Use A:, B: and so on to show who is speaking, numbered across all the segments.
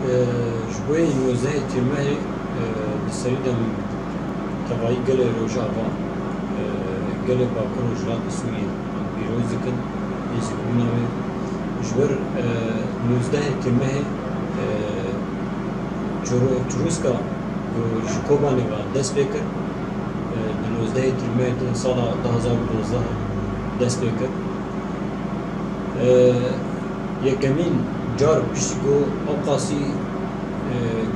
A: شوي نوزه تيمه لسريدم تبعي قال روجافا قال باكر وجرات سوريا بيروزكن يسكننا جبر نوزده تيمه چروسكا جكوباني و دست بكر نوزده تيمه سال 2012 دست بكر یکمین جار پشتگو اوقاسی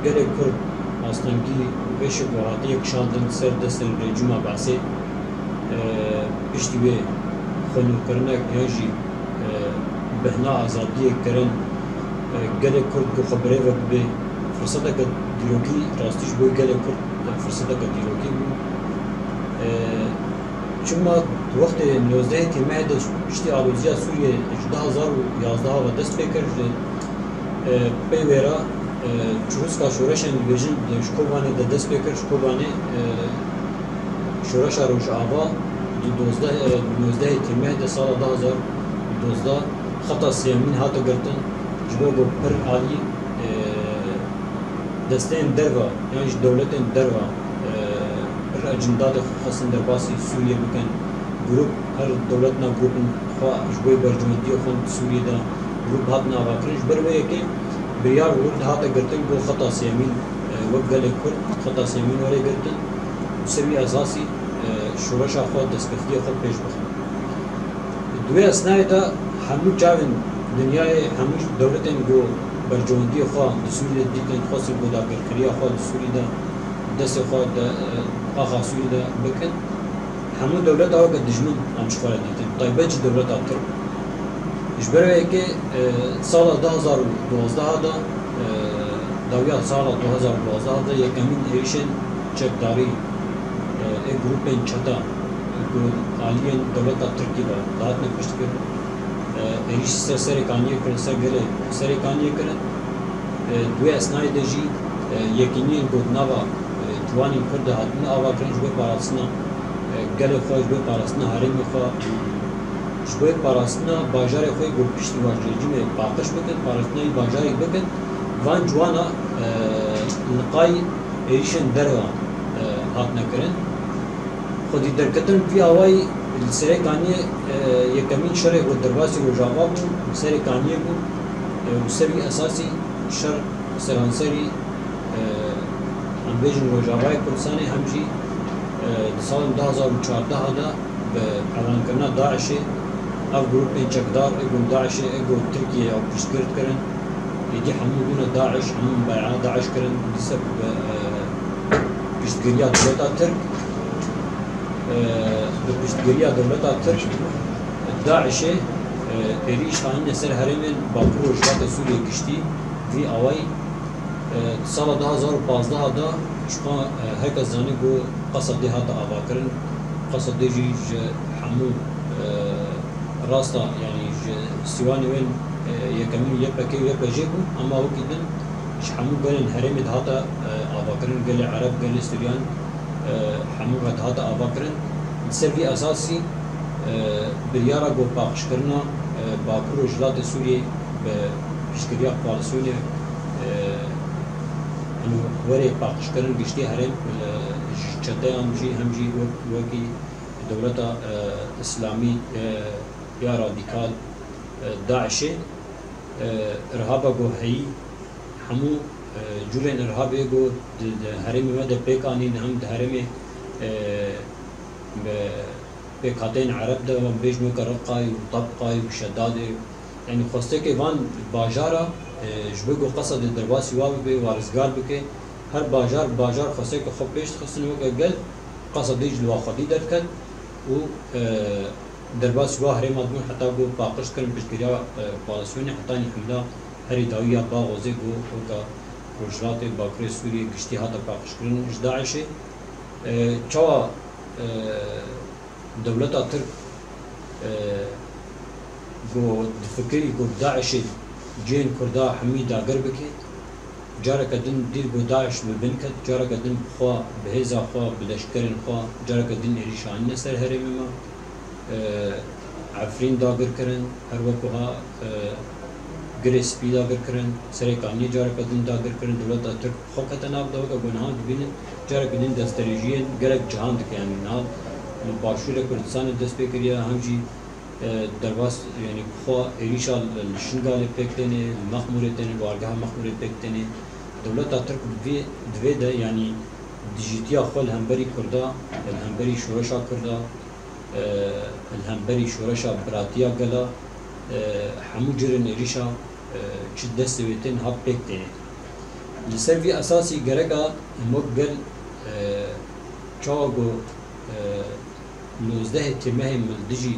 A: گله کرد اصلنگی بهش گوهاتی یک شاندن سر دستن رجوما بحثه پشتی خونو کرنه یاجی بهنا آزادی کرن گله کرد گو خبره و به فرصت که دیروکی راستیش بوی گله کرد فرصت که دیروکی بو چما وقت 19 تیمه داشت پشتی آلوزیا سوریه 2011 و دست بکر پیورا چروسکا شورشن بیجن شکوبانه دست بکر شکوبانه شورش روش آوا 19 تیمه ده سال 2012 خطا سیامین هاتو گرتن جبو گو پر آلی دستین دروا یعنی دولتین دروا اجنداد خاصن در باسی سوریه بکن گروپ هر دولتنا گروپن خوا جبوی برجمندی خون سوریه دا گروپ هاتنا واکرنش بروه که بریار ورد هاتا گرتن گو خطا سیامین وقت گله کرد خطا سیامین وره گرتن سوی اساسی شورش خود دستکفتی خود پیش بخن دوی اسنای دا همو جاون دنیای همو دولتن گو برجمندی خوا سوریه دیتن خاصی گو دا گرکریا خوا سوریه دا دست خود آخا سوری دا بکن همون دولت آقا دجمن همشکاره دیتن طایبه جی دولت آتر اجبره که سال 2012 دا داویات سال 2012 دا یکمین ایشن چکداری ای گروپین چتا آلین دولت ترکی با دهات نپشت کرد ایش سرکانیه کرن سرکانیه کرن دوی اسنای دجی یکینین گودناوا جوانی کرد هاتن آوا کرنج به پاراسنا گله خوش به پاراسنا هرم خو جبه پاراسنا بازار خوی گو پشت واجی می پاکش بکن پاراسنای بازاری بکن وان جوانا نقای ایشن دروا هات نکرن خودی درکتن فی آوای سرکانی یکمین شر و درواسی و جواب سرکانی بود و سری اساسی شر سرانسری بیشتر روزهای کردستانی همچی سال 2014 دا به اعلان کردن داعش اف گروپ چکدار اگون داعش اگون ترکیه او پیشگرد کردن یکی همون داعش همون بیعه داعش کردن بسبب پیشگیری دولت ترک به پیشگیری دولت ترک داعش ایریش خواهی نسر هرمن باکو رشوات سوریه کشتی وی آوای سال 2015 دا شما هرکس زانی گو قصد ده هات آوا کرن قصد ده جی همو راستا یعنی سیوانی وین یکمین یپکی و یپجی بو اما او کدن همو گلن هرمی ده هات آوا کرن گل عرب گل سوریان همو ده هات آوا کرن سروی اساسی بریارا گو پاکش کرنا باکور و جلات سوریه به پیشگیری اقوالسونه وری پاکش کردن گشتی هرم چته همجی وکی دولت اسلامی یا رادیکال داعش ارهاب گو هی همو جورن ارهاب گو هرم مد پیکانی هم هرم پیکاتین عرب ده و بیش مکرقای و طبقای و شداد یعنی خواسته که وان باجارا جبگو قصد درباسی وابه به وارزگار بکه هر باجار خاصه که خوب پیش خواستن وقت گل قصد دیج لواخدی درد کن و درباسی واه هرم آدمون حتی گو پاکش کرن پیشگیریا پالسیونی حتی نحمله هری داویا با غوزه گو وکا روشلات باکر سوریه گشتی حتی پاکش کرن اجداعشه چوا دولت ترک گو فکری گو داعش جین کردا حمید داگر بکه جارا کدن دیر گو داعش ببین کد جارا کدن خوا بهزا خوا بدشکرین خوا جارا کدن ایریشان نسر هرمی ما عفرین داگر کرن هر وقتها گری سپیدا گر کرن سری کانی جاره کدن دا گر کرن دولت ترک خواهد ناب داو که گناه دبینن جاره کدن دستریجین گرک جهان دکه یعنی نال باشور کردستان دست بکریه همچی درواس یعنی خواه ایریشا شنگال پکتنه مخمورتنه وارگاه مخمورت پکتنه دولت ترک دوی ده یعنی دیجیتیا خواه الهمبری کرده الهمبری شورشا کرده الهمبری شورشا براتیا گلا همو جرن ایریشا چه دست ویتن ها پکتنه لسر وی اساسی گرگا مقبل چاگو 19 تیمه ملدجی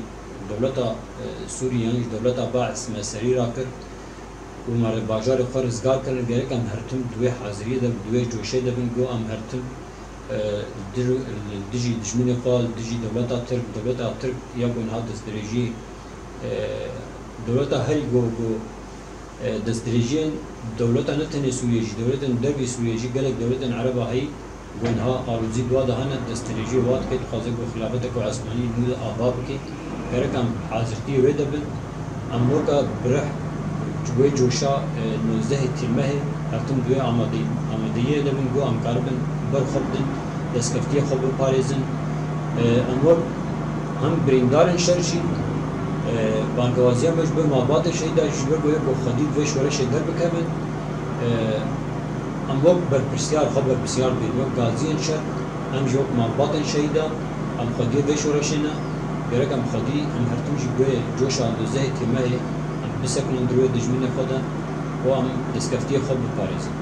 A: دولتا سوریه یعنی دولتا باعث مسری را کرد و مال باجار خرزگار کردن گره کم هرتم دوی حاضریه ده دوی جوشه ده بین گو ام هرتم دجی دشمن قال دجی دولتا ترک یا گناه دستریجی دولتا هری گو دستریجین دولتا نتنی سوریجی دولتا دربی سوریجی گلک دولتا عربا هی گناه آروزی دوا دهانه دستریجی واد که خازق و خلافت و عثمانی نود آباب که گره کم حاضرتی ویده بین ام ورکا بره جوی جوشا 19 تیمه هرتم دوی آمادیه لبن گو ام کاربن برخوردن دستکفتی خوب پاریزن امور هم بریندارن شرشی بانگوازی هم بجبر مابات شهیده جبر گویا با خدید وی شوره شگر بکمن امور برپرسیار خوب برپرسیار بیدوک گازین شد هم جوک مابات شهیده ام خدید وی شوره شنه گرک ام خدی ام هرتم جبوی جوشا 12 تیمه بسکنن دروی دجمین خودن و ام دستکفتی خوب بپاریزن